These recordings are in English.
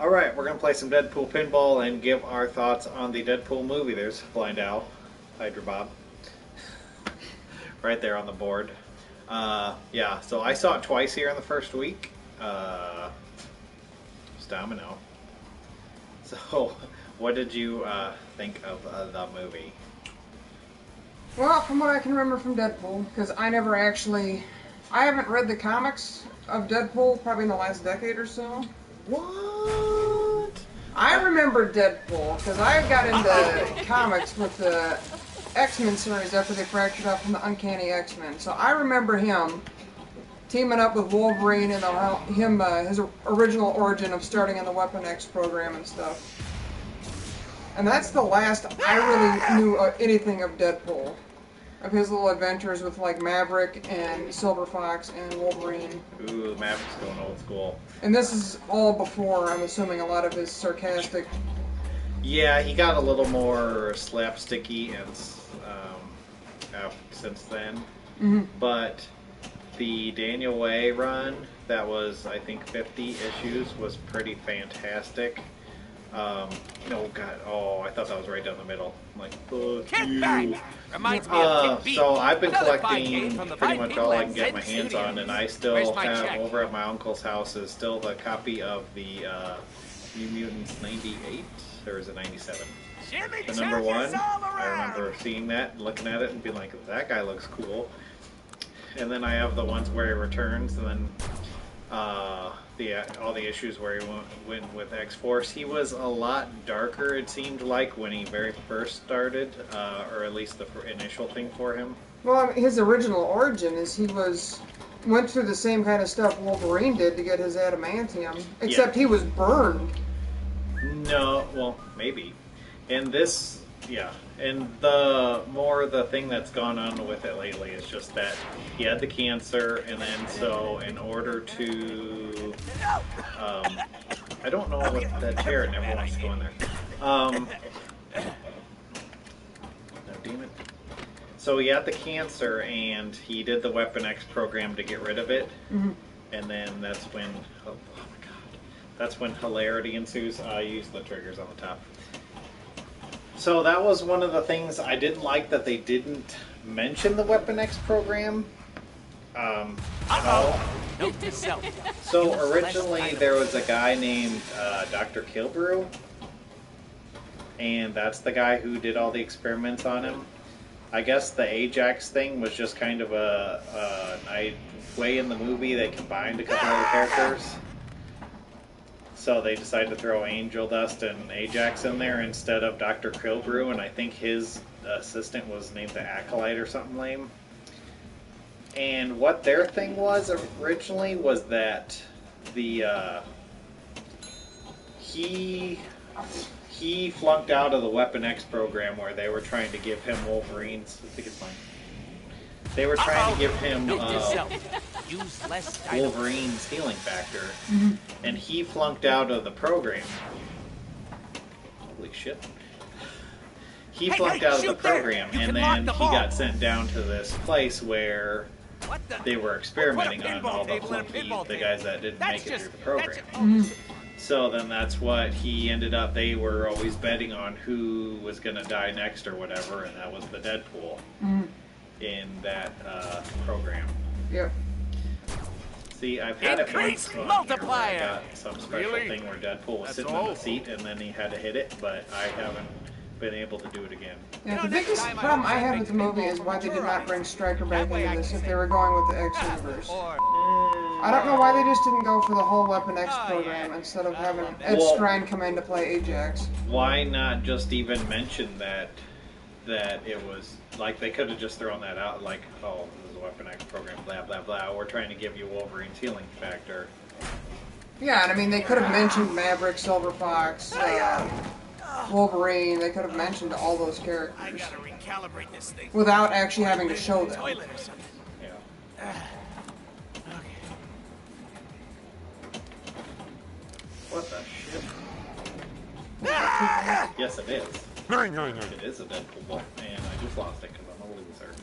Alright, we're going to play some Deadpool Pinball and give our thoughts on the Deadpool movie. There's Blind Owl, Hydra Bob, right there on the board. Yeah, so I saw it twice here in the first week. It's Domino. So, what did you think of the movie? Well, from what I can remember from Deadpool, because I haven't read the comics of Deadpool probably in the last decade or so. What? I remember Deadpool because I got into comics with the X-Men series after they fractured out from the Uncanny X-Men. So I remember him teaming up with Wolverine and his original origin of starting on the Weapon X program and stuff. And that's the last I really knew anything of Deadpool. Of his little adventures with like Maverick and Silver Fox and Wolverine. Ooh, Maverick's going old school. And this is all before, I'm assuming, a lot of his sarcastic... Yeah, he got a little more slapsticky and since then. Mm-hmm. But the Daniel Way run, that was, I think, 50 issues, was pretty fantastic. Oh god, I thought that was right down the middle. I'm like, fuck you. Reminds me of so I've been collecting pretty much all I can get my hands on, and I still have over at my uncle's house is still the copy of the New Mutants 98, or is it 97? The number one. I remember seeing that, looking at it, and being like, that guy looks cool. And then I have the ones where he returns, and then all the issues where he went with X-Force. He was a lot darker, it seemed like, when he very first started, or at least the initial thing for him. Well, his original origin is he went through the same kind of stuff Wolverine did to get his adamantium, except he was burned. No, well, maybe. And this, yeah. And the thing that's gone on with it lately is just that he had the cancer, and then so in order to, I don't know what that chair never wants to go in there. No, damn it. So he had the cancer, and he did the Weapon X program to get rid of it, and then that's when, oh my god, that's when hilarity ensues. I use the triggers on the top. So that was one of the things I didn't like, that they didn't mention the Weapon X program at all. Note to self. So originally there was a guy named Dr. Kilbrew, and that's the guy who did all the experiments on him. I guess the Ajax thing was just kind of a way in the movie they combined a couple other characters. So they decided to throw Angel Dust and Ajax in there instead of Dr. Kilbrew, and I think his assistant was named the Acolyte or something lame. And what their thing was originally was that he flunked out of the Weapon X program where they were trying to give him Wolverine's. I think it's mine. They were trying to give him Wolverine's healing factor, and he flunked out of the program. Holy shit. He flunked out of the program, and then he got sent down to this place where they were experimenting on all the guys that didn't make it through the program. So then that's what he ended up, they were always betting on who was going to die next or whatever, and that was the Deadpool. In that program. Yep. See, I've had it once multiplier. I got some special thing where Deadpool was sitting in the seat and then he had to hit it, but I haven't been able to do it again. Yeah, the biggest problem I have with the movie is why they did not bring Stryker back into this if they were going with the X-Universe. I don't know why they just didn't go for the whole Weapon X program instead of having Ed Skrein come in to play Ajax. Why not just even mention that it was, like, they could have just thrown that out, like, oh, this is a Weapon X program, blah, blah, blah, we're trying to give you Wolverine's healing factor. Yeah, and I mean, they could have mentioned Maverick, Silver Fox, Wolverine, they could have mentioned all those characters without actually having to show them. Yeah. What the shit? Yes, it is. It is a Deadpool ball, and I just lost it because I'm a loser.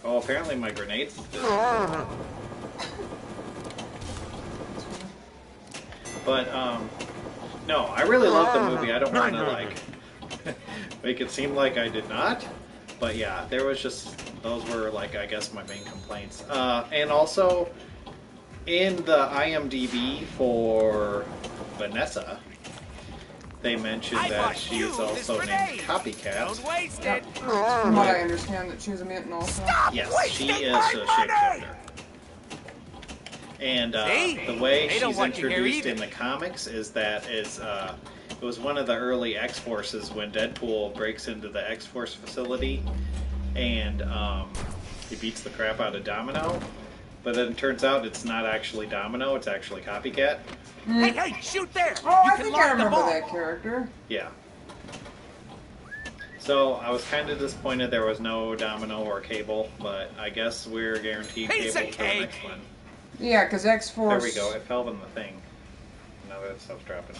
Oh, apparently my grenades did. But no, I really love the movie. I don't want to like make it seem like I did not. But yeah, there was just those were like I guess my main complaints. And also in the IMDb for Vanessa, they mentioned that she's also named Copycat. Don't waste Yep. it. From what I understand, that she's a mutant also. Yes, she is a shapeshifter. And the way They don't she's want you here introduced either. in the comics is that it was one of the early X-Forces when Deadpool breaks into the X-Force facility and he beats the crap out of Domino. But then it turns out it's not actually Domino, it's actually Copycat. Hey, hey, shoot there! Oh, You I can think lock I the remember ball. that character. Yeah. So I was kind of disappointed there was no Domino or Cable, but I guess we're guaranteed Piece Cable of for the cake. next one. Yeah, because X-Force... There we go, it fell in the thing. Now that stuff's dropping.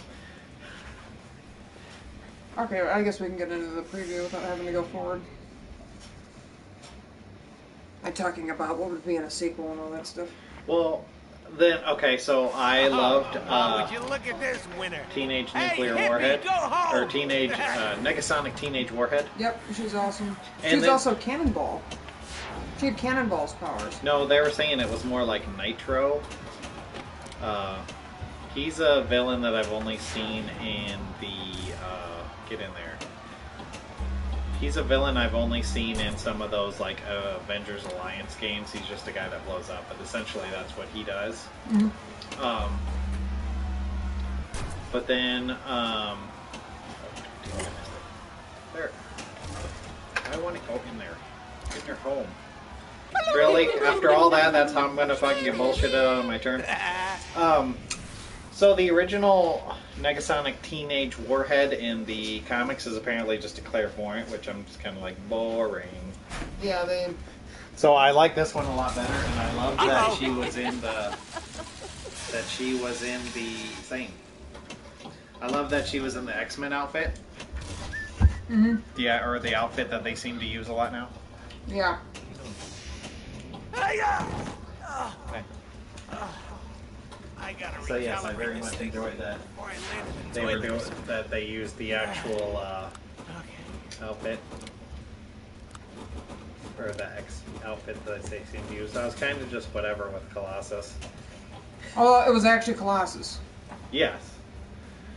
Okay, I guess we can get into the preview without having to go forward. I'm talking about what would be in a sequel and all that stuff. Well, then, okay, so I loved Oh, would you look at this winner? Teenage Hey, Nuclear hippie, Warhead, go home! or Teenage Negasonic Teenage Warhead. Yep, she's awesome. And She's then- also Cannonball. She had Cannonball's powers. No, they were saying it was more like Nitro. He's a villain that I've only seen in the get in there. He's a villain I've only seen in some of those like Avengers Alliance games. He's just a guy that blows up, but essentially that's what he does. Mm-hmm. But then, there. I want to go in there. Get in your home. Really? After all that, that's how I'm gonna fucking get bullshitted on my turn? So the original Negasonic Teenage Warhead in the comics is apparently just a clairvoyant, which I'm just kind of like, boring. Yeah, they... So I like this one a lot better, and I love that Uh-oh. she was in the... that she was in the thing. I love that she was in the X-Men outfit. Mm-hmm. Yeah, or the outfit that they seem to use a lot now. Yeah. Okay. I gotta So yes, I recalibrate very this much thing enjoyed that. before I land in the They were toilet. doing that. They used the actual outfit, or the X outfit that they seem to use. I was kind of just whatever with Colossus. Oh, it was actually Colossus. Yes,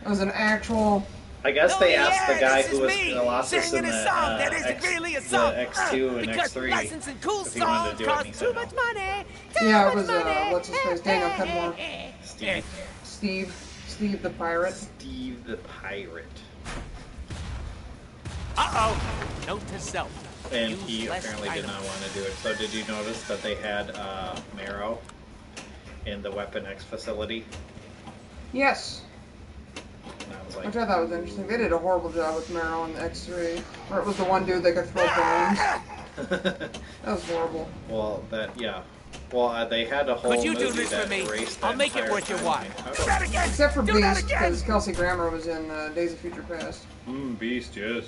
It was an actual... I guess Oh, they asked the yeah, guy this who is was me, Colossus in singing the a song that isn't really a song. the X2 and Because X3 licensing cool if he wanted songs to do it, and he cost said too no. much money. Yeah, it was, what's his face? Daniel Cudmore. Steve. Steve the Pirate. Steve the Pirate. Uh-oh. Note to self. And Use he less apparently did not items. want to do it. So did you notice that they had Marrow in the Weapon X facility? Yes. And I was like, Which I thought was interesting. They did a horrible job with Marrow on the X3. Where it was the one dude that could throw bombs. That was horrible. well, that, yeah. Well, they had a whole Could you do movie this for that me? erased I'll that make it entire worth your time. while. How Do come- that again. Except for Do that Beast, again. because Kelsey Grammer was in Days of Future Past. Beast, yes.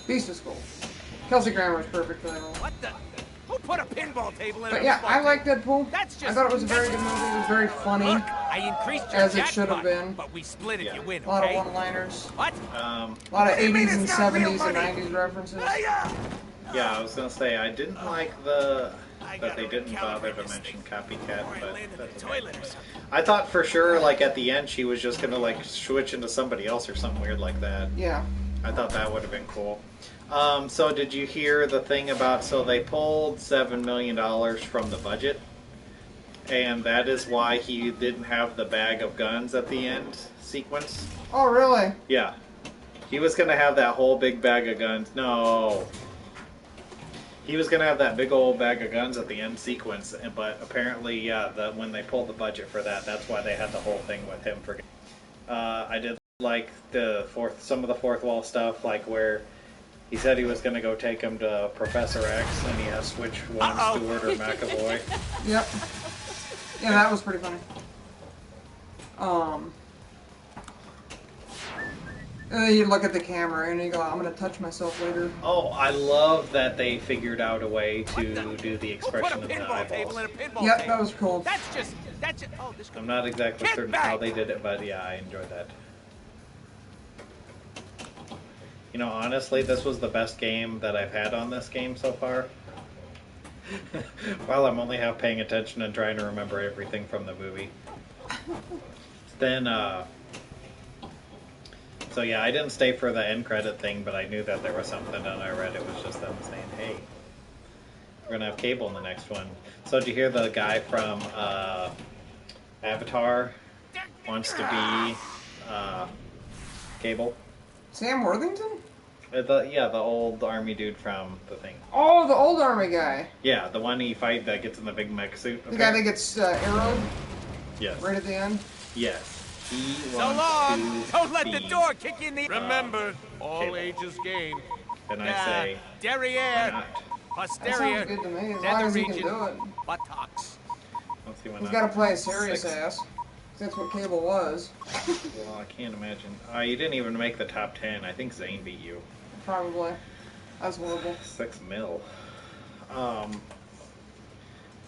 Beast was cool. Kelsey Grammer was perfect for that role. What the? Who put a pinball table in But a yeah, pinball I like table? Deadpool. That's just... I thought it was a very good movie. It was very funny. Look, I increased your As it jackpot, should have been. but we split if Yeah. you win, A lot of okay? one-liners. What? A lot of What do you mean 80s and it's not real 70s and money? 90s references. Yeah, I was gonna say I didn't like that gotta they didn't bother recalibrate to this mention thing Copycat, before I but land in that's the okay. toilet or something. I thought for sure, like at the end, she was just gonna like switch into somebody else or something weird like that. Yeah. I thought that would have been cool. So did you hear the thing about? So they pulled $7 million from the budget, and that is why he didn't have the bag of guns at the end sequence. Oh, really? Yeah, he was gonna have that whole big bag of guns. No. He was going to have that big old bag of guns at the end sequence, but apparently, yeah, when they pulled the budget for that, that's why they had the whole thing with him. I did like some of the fourth wall stuff, like where he said he was going to go take him to Professor X, and he has to switch one Stewart or McAvoy. Yep. Yeah, that was pretty funny. And then you look at the camera and you go, I'm gonna touch myself later. Oh, I love that they figured out a way to do the Who put a expression of the pinball table eyeballs. in a pinball Yep, table? that was cool. That's just That's it. Oh, this could I'm not exactly Get certain back! how they did it, but yeah, I enjoyed that. You know, honestly, this was the best game that I've had on this game so far. While I'm only half paying attention and trying to remember everything from the movie. Then, so yeah, I didn't stay for the end credit thing, but I knew that there was something, and I read it was just them saying, hey, we're going to have Cable in the next one. So did you hear the guy from Avatar wants to be Cable? Sam Worthington? The old army dude from the thing. Oh, the old army guy. Yeah, the one he fight that gets in the big mech suit. The guy that gets arrowed Yes. right at the end. Yes. He So wants long! to Don't let the be, door kick you in the... Remember, all Cable. ages game. And I say, why derriere, not? That posterior, sounds good to me, as long nether as he can region, do it. buttocks. Let's see why He's not. got to play a serious 6. ass. That's what Cable was. Well, I can't imagine. You didn't even make the top 10. I think Zane beat you. Probably. That's horrible. 6 mil.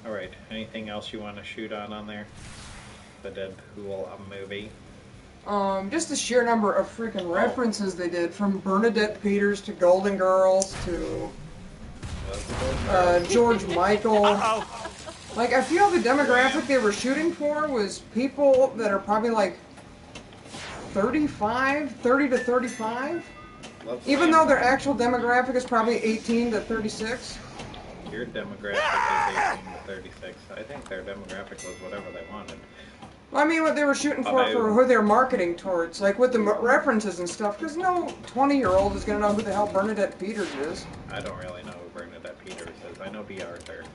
Alright, anything else you want to shoot on there? The Deadpool movie. Just the sheer number of freaking references they did, from Bernadette Peters to Golden Girls to George Michael. Uh-oh. Like, I feel the demographic they were shooting for was people that are probably like 30 to 35. Even though their actual demographic is probably 18 to 36. Your demographic is 18 to 36. I think their demographic was whatever they wanted. Well, I mean, what they were shooting for who they're marketing towards, like with the references and stuff, because no 20-year-old is going to know who the hell Bernadette Peters is. I don't really know who Bernadette Peters is. I know B. Arthur.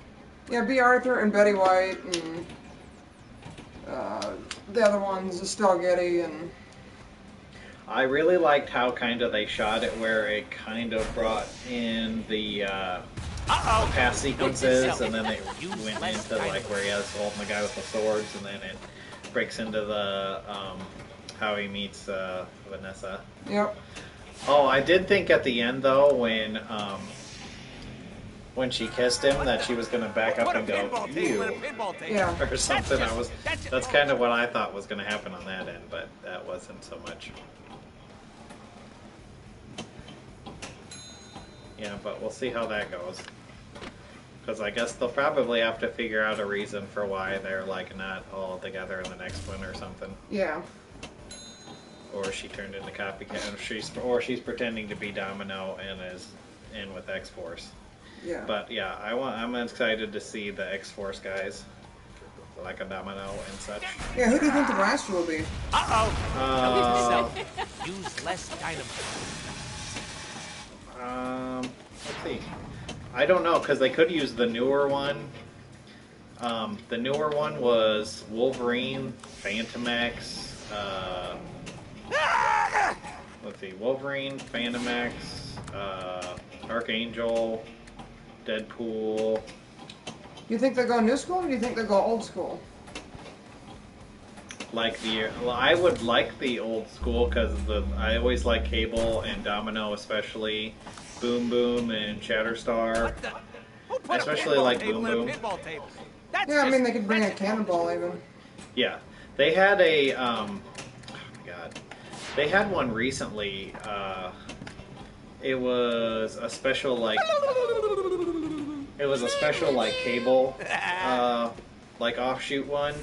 Yeah, B. Arthur and Betty White and the other ones, Estelle Getty and... I really liked how kind of they shot it, where it kind of brought in the past sequences, and then they went into like where he has holding the guy with the swords, and then it breaks into the how he meets Vanessa. Yep. Oh, I did think at the end though, when she kissed him, that she was gonna back up Put a and go, pinball table in a ew, pinball table. Yeah. or something. That's That's kind of what I thought was gonna happen on that end, but that wasn't so much. Yeah, but we'll see how that goes. Because I guess they'll probably have to figure out a reason for why they're like not all together in the next one or something. Yeah. Or she turned into copycat, or she's pretending to be Domino and is in with X-Force. Yeah. But yeah, I'm excited to see the X-Force guys, like a Domino and such. Yeah, who do you think the blaster will be? Uh-oh. Use less dynamite. Let's see. I don't know, because they could use the newer one. The newer one was Wolverine, Phantom X, let's see, Wolverine, Phantom X, Archangel, Deadpool. You think they'll go new school, or do you think they'll go old school? I would like the old school, because I always like Cable and Domino, especially Boom Boom and Shatterstar. Who put Especially a pinball like table Boom in a Boom. pinball table? That's Yeah, I mean, just they could bring a wretched. cannonball even. Yeah, they had a oh my god, they had one recently. It was a special Cable like offshoot one,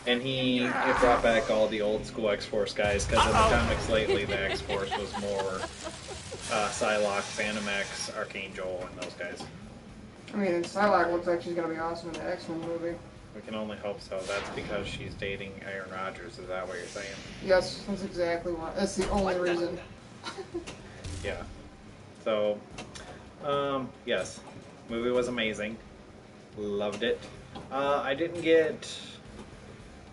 and it brought back all the old school X-Force guys, because in the comics lately the X-Force was more Psylocke, Phantom X, Archangel, and those guys. I mean, Psylocke looks like she's going to be awesome in the X-Men movie. We can only hope so. That's because she's dating Aaron Rodgers. Is that what you're saying? Yes, that's exactly why. That's the only reason. Yeah. So, yes. Movie was amazing. Loved it. I didn't get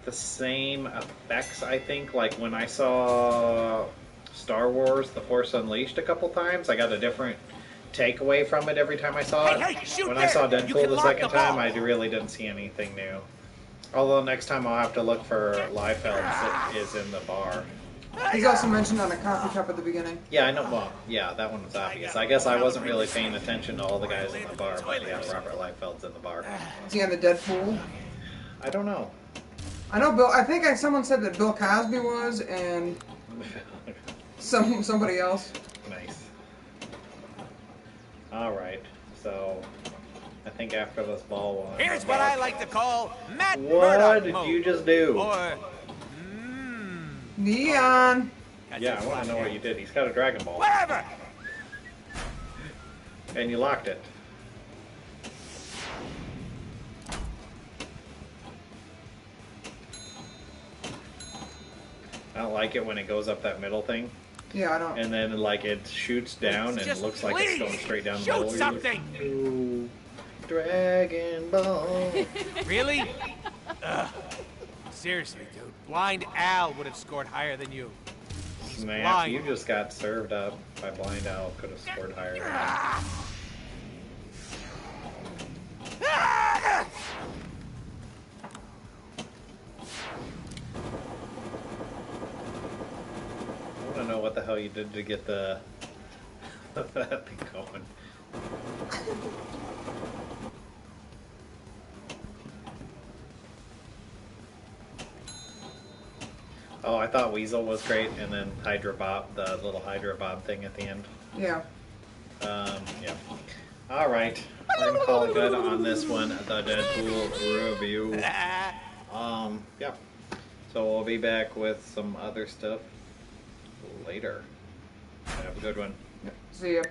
the same effects, I think, like when I saw Star Wars The Force Unleashed a couple times. I got a different takeaway from it every time I saw it. Hey, shoot When I saw there. You Deadpool can the lock second the ball. time, I really didn't see anything new. Although next time I'll have to look for Liefeld that is in the bar. He's also mentioned on a coffee cup at the beginning. Yeah, I know. Well, yeah, that one was obvious. I guess I wasn't really paying attention to all the guys in the bar, but yeah, Robert Liefeld's in the bar. Is he on the Deadpool? I don't know. I know Bill. I think someone said that Bill Cosby was, and somebody else. Nice. All right. So I think after this ball one. Here's what I like to call Matt What Murdock did mode. you just do? Or Neon. Yeah, I want to know what you did. He's got a Dragon Ball. whatever. And you locked it. I don't like it when it goes up that middle thing. Yeah, I don't. And then, like, it shoots down and Just looks like it's going please straight down the shoot middle. You're something. like, "No, Dragon Ball. Really? Ugh. Seriously, dude. Blind Al would have scored higher than you. Snap, blind. you just got served up by Blind Owl. Could have scored higher. I want to know what the hell you did to get the that thing going. Oh, I thought Weasel was great, and then Hydra Bob, the little Hydra Bob thing at the end. Yeah. Yeah. All right, we're gonna call it good on this one, the Deadpool review. Yeah. So we'll be back with some other stuff later. Have a good one. See ya.